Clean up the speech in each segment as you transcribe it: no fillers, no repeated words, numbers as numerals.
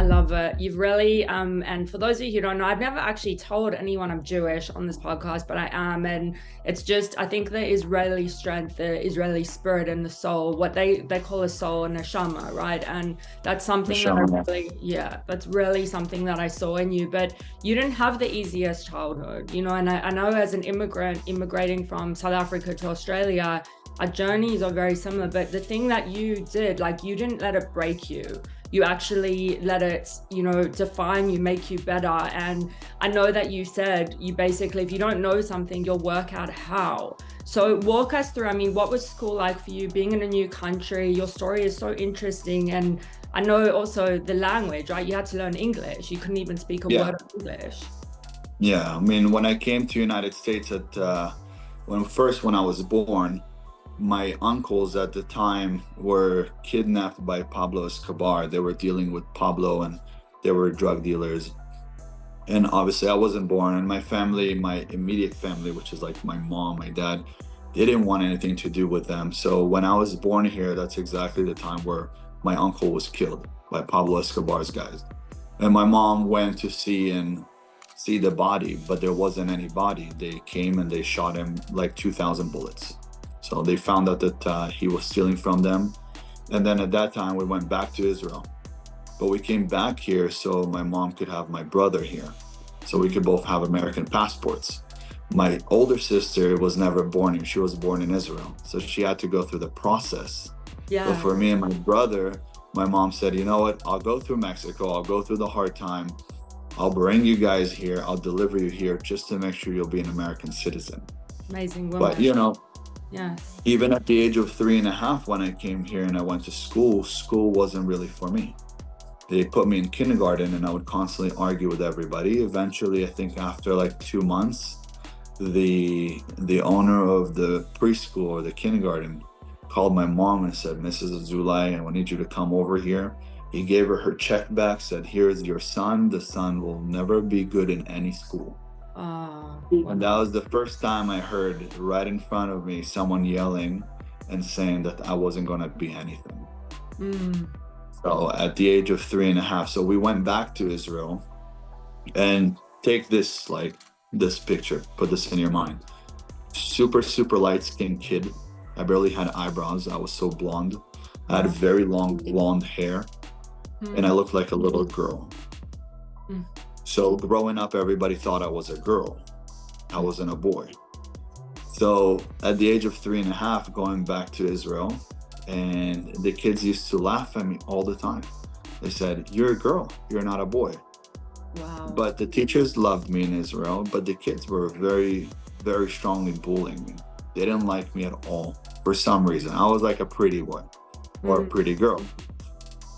love it. You've really, and for those of you who don't know, I've never actually told anyone I'm Jewish on this podcast, but I am. And it's just, I think the Israeli strength, the Israeli spirit and the soul, what they call a soul and neshama, right? And that's something that I really, yeah, that's really something that I saw in you. But you didn't have the easiest childhood, you know, and I know as an immigrant immigrating from South Africa to Australia, our journeys are very similar. But the thing that you did, like, you didn't let it break you. You actually let it, you know, define you, make you better. And I know that you said you basically, if you don't know something, you'll work out how. So walk us through, I mean, what was school like for you, being in a new country? Your story is so interesting. And I know also the language, right? You had to learn English. You couldn't even speak a word of English. Yeah, I mean, when I came to United States when I was born, my uncles at the time were kidnapped by Pablo Escobar. They were dealing with Pablo and they were drug dealers. And obviously I wasn't born, and my family, my immediate family, which is like my mom, my dad, they didn't want anything to do with them. So when I was born here, that's exactly the time where my uncle was killed by Pablo Escobar's guys. And my mom went to see the body, but there wasn't any body. They came and they shot him like 2,000 bullets. So they found out that he was stealing from them. And then at that time, we went back to Israel. But we came back here so my mom could have my brother here, so we could both have American passports. My older sister was never born here. She was born in Israel. So she had to go through the process. Yeah. But for me and my brother, my mom said, you know what, I'll go through Mexico. I'll go through the hard time. I'll bring you guys here. I'll deliver you here just to make sure you'll be an American citizen. Amazing woman. But, you know, yes, even at the age of 3.5, when I came here and I went to school wasn't really for me. They put me in kindergarten and I would constantly argue with everybody. Eventually, I think after like 2 months, the owner of the preschool or the kindergarten called my mom and said, Mrs. Azoulay, I need you to come over here. He gave her check back, said, here is your son. The son will never be good in any school. And that was the first time I heard right in front of me someone yelling and saying that I wasn't going to be anything. So at the age of 3.5, so we went back to Israel. And take this, like this picture, put this in your mind. Super, super light-skinned kid. I barely had eyebrows. I was so blonde. I had very long blonde hair. And I looked like a little girl. So growing up, everybody thought I was a girl. I wasn't a boy. So at the age of 3.5, going back to Israel, and the kids used to laugh at me all the time. They said, you're a girl, you're not a boy. Wow. But the teachers loved me in Israel, but the kids were very, very strongly bullying me. They didn't like me at all for some reason. I was like a pretty boy or a pretty girl.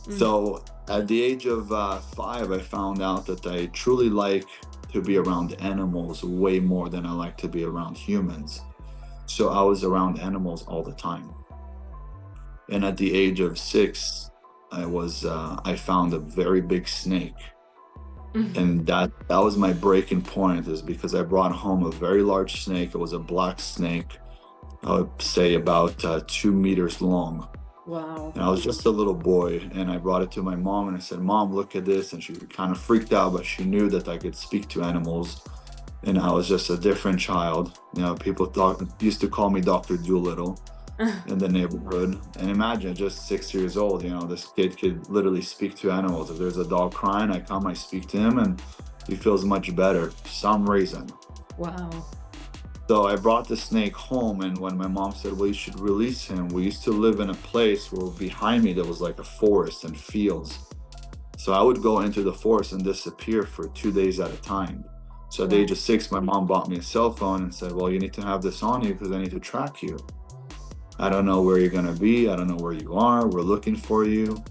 So at the age of 5, I found out that I truly like to be around animals way more than I like to be around humans. So I was around animals all the time. And at the age of 6, I found a very big snake. And that was my breaking point, is because I brought home a very large snake. It was a black snake, I would say about 2 meters long. Wow. And I was just a little boy, and I brought it to my mom and I said, Mom, look at this. And she kind of freaked out, but she knew that I could speak to animals. And I was just a different child. You know, people used to call me Dr. Doolittle in the neighborhood. And imagine, just 6 years old, you know, this kid could literally speak to animals. If there's a dog crying, I speak to him, and he feels much better for some reason. Wow. So I brought the snake home, and when my mom said, well, you should release him, we used to live in a place where behind me there was like a forest and fields. So I would go into the forest and disappear for 2 days at a time. So at the age of 6, my mom bought me a cell phone and said, well, you need to have this on you because I need to track you. I don't know where you're going to be. I don't know where you are. We're looking for you.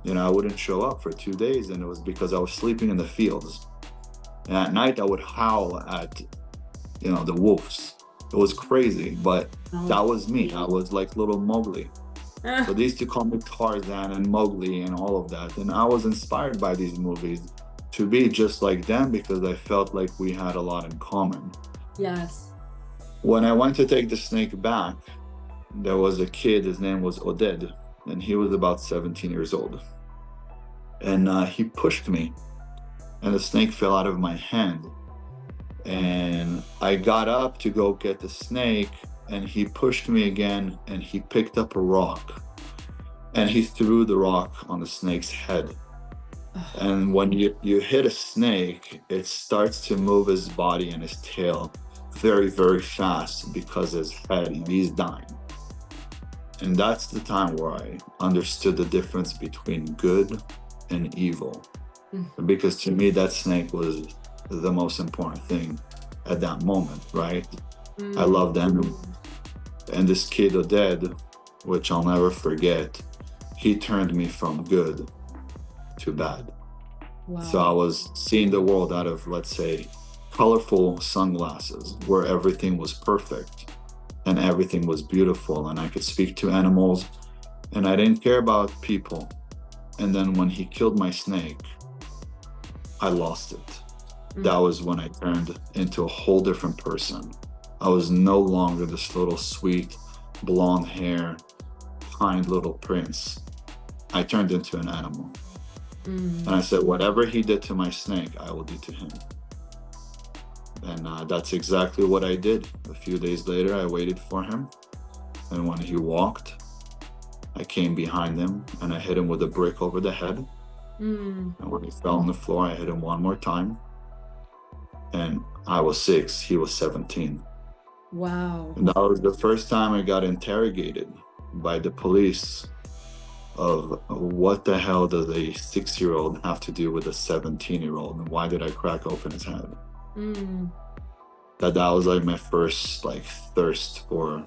You know, I wouldn't show up for 2 days, and it was because I was sleeping in the fields. And at night I would howl at, you know, the wolves. It was crazy, but that was me. I was like little Mowgli. So they used to call me Tarzan and Mowgli and all of that. And I was inspired by these movies to be just like them because I felt like we had a lot in common. Yes. When I went to take the snake back, there was a kid, his name was Oded, and he was about 17 years old. and he pushed me, and the snake fell out of my hand. And I got up to go get the snake, and he pushed me again, and he picked up a rock, and he threw the rock on the snake's head. And when you hit a snake, it starts to move his body and his tail very, very fast, because his head, he's dying. And that's the time where I understood the difference between good and evil. Because to me, that snake was the most important thing at that moment, right? I loved animals. And this kid, Oded, which I'll never forget, he turned me from good to bad. Wow. So I was seeing the world out of, let's say, colorful sunglasses, where everything was perfect and everything was beautiful, and I could speak to animals, and I didn't care about people. And then when he killed my snake, I lost it. That was when I turned into a whole different person. I was no longer this little sweet, blonde hair, kind little prince. I turned into an animal. And I said, whatever he did to my snake, I will do to him. And that's exactly what I did. A few days later, I waited for him. And when he walked, I came behind him and I hit him with a brick over the head. And when he fell on the floor, I hit him one more time. And I was 6, he was 17. Wow. And that was the first time I got interrogated by the police of what the hell does a 6-year-old have to do with a 17-year-old, and why did I crack open his head? That was like my first like thirst for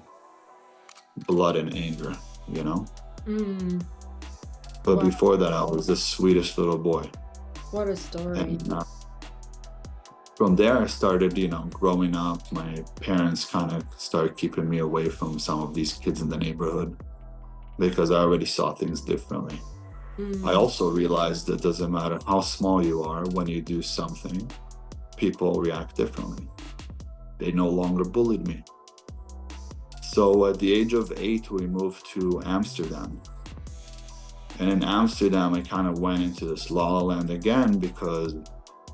blood and anger, you know? But before that, I was the sweetest little boy. What a story. And from there, I started, growing up. My parents kind of started keeping me away from some of these kids in the neighborhood, because I already saw things differently. I also realized that it doesn't matter how small you are, when you do something, people react differently. They no longer bullied me. So at the age of 8, we moved to Amsterdam. And in Amsterdam, I kind of went into this la la land again, because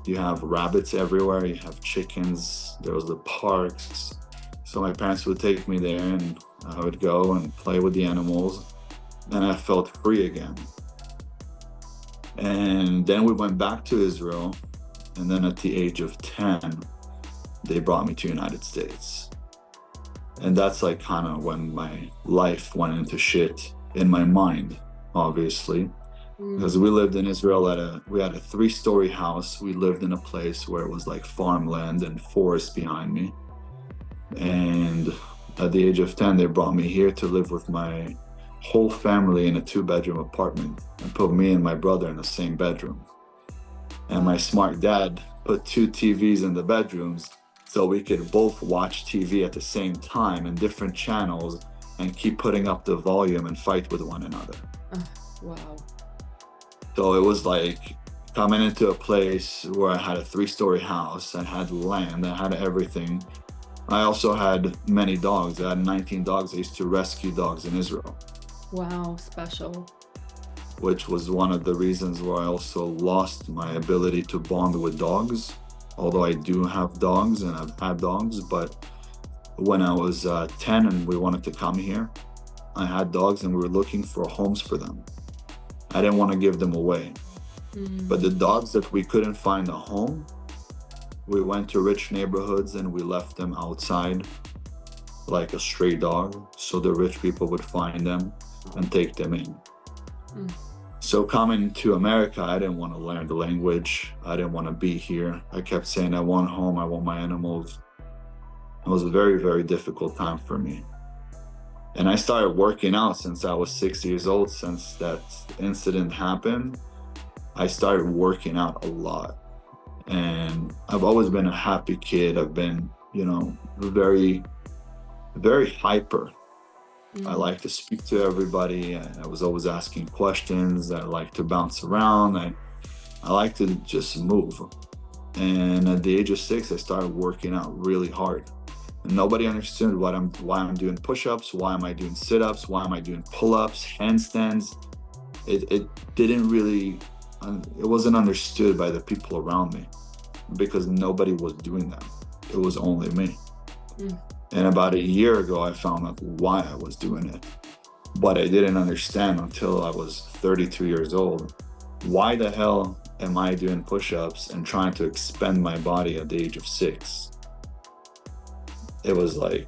you have rabbits everywhere, you have chickens, there was the parks. So my parents would take me there, and I would go and play with the animals, and I felt free again. And then we went back to Israel, and then at the age of 10, they brought me to the United States. And that's like kind of when my life went into shit in my mind, obviously. Because we lived in Israel we had a 3-story house. We lived in a place where it was like farmland and forest behind me. And at the age of 10, they brought me here to live with my whole family in a 2-bedroom apartment, and put me and my brother in the same bedroom. And my smart dad put 2 TVs in the bedrooms, so we could both watch TV at the same time in different channels, and keep putting up the volume and fight with one another. Wow. So it was like coming into a place where I had a 3-story house, I had land, I had everything. I also had many dogs. I had 19 dogs. I used to rescue dogs in Israel. Wow, special. Which was one of the reasons where I also lost my ability to bond with dogs. Although I do have dogs and I've had dogs, but when I was 10 and we wanted to come here, I had dogs and we were looking for homes for them. I didn't want to give them away. But the dogs that we couldn't find a home, we went to rich neighborhoods and we left them outside like a stray dog, so the rich people would find them and take them in. So coming to America, I didn't want to learn the language. I didn't want to be here. I kept saying, I want home, I want my animals. It was a very, very difficult time for me. And I started working out since I was 6 years old. Since that incident happened, I started working out a lot. And I've always been a happy kid. I've been, very, very hyper. I like to speak to everybody. I was always asking questions. I like to bounce around. I like to just move. And at the age of 6, I started working out really hard. And nobody understood why I'm doing push-ups, why am I doing sit-ups, why am I doing pull-ups, handstands. It didn't really it wasn't understood by the people around me because nobody was doing that. It was only me. And about a year ago, I found out why I was doing it. But I didn't understand until I was 32 years old. Why the hell am I doing push-ups and trying to expand my body at the age of 6? It was like,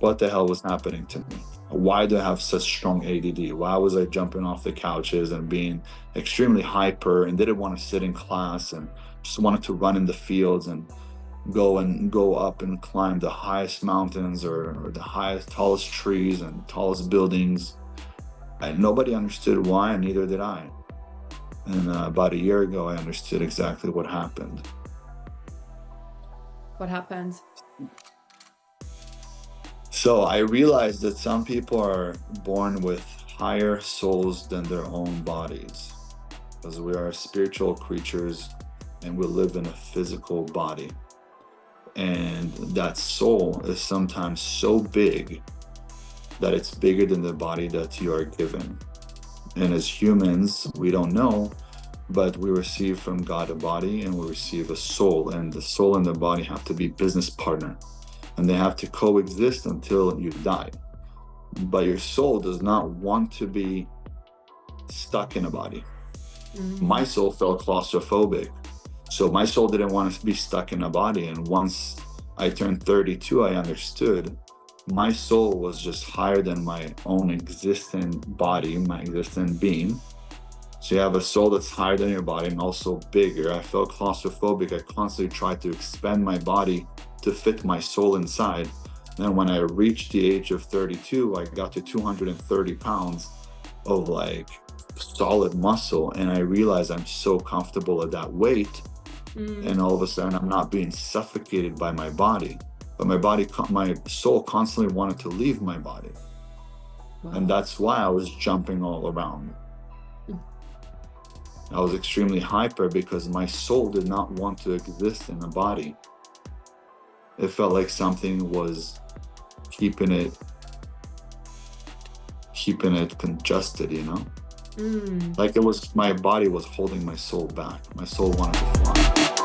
what the hell was happening to me? Why do I have such strong ADD? Why was I jumping off the couches and being extremely hyper and didn't want to sit in class and just wanted to run in the fields and go up and climb the highest mountains or the highest, tallest trees and tallest buildings? And nobody understood why, and neither did I. And about a year ago, I understood exactly what happened. What happened? So I realized that some people are born with higher souls than their own bodies, because we are spiritual creatures and we live in a physical body. And that soul is sometimes so big that it's bigger than the body that you are given. And as humans, we don't know, but we receive from God a body and we receive a soul, and the soul and the body have to be business partner, and they have to coexist until you die. But your soul does not want to be stuck in a body. My soul felt claustrophobic. So my soul didn't want to be stuck in a body. And once I turned 32, I understood my soul was just higher than my own existent body, my existent being. So you have a soul that's higher than your body and also bigger. I felt claustrophobic. I constantly tried to expand my body to fit my soul inside. And when I reached the age of 32, I got to 230 pounds of like solid muscle. And I realized I'm so comfortable at that weight. And all of a sudden I'm not being suffocated by my body, but my soul constantly wanted to leave my body. Wow. And that's why I was jumping all around. I was extremely hyper because my soul did not want to exist in a body. It felt like something was keeping it congested, you know? Like it was, my body was holding my soul back. My soul wanted to fly.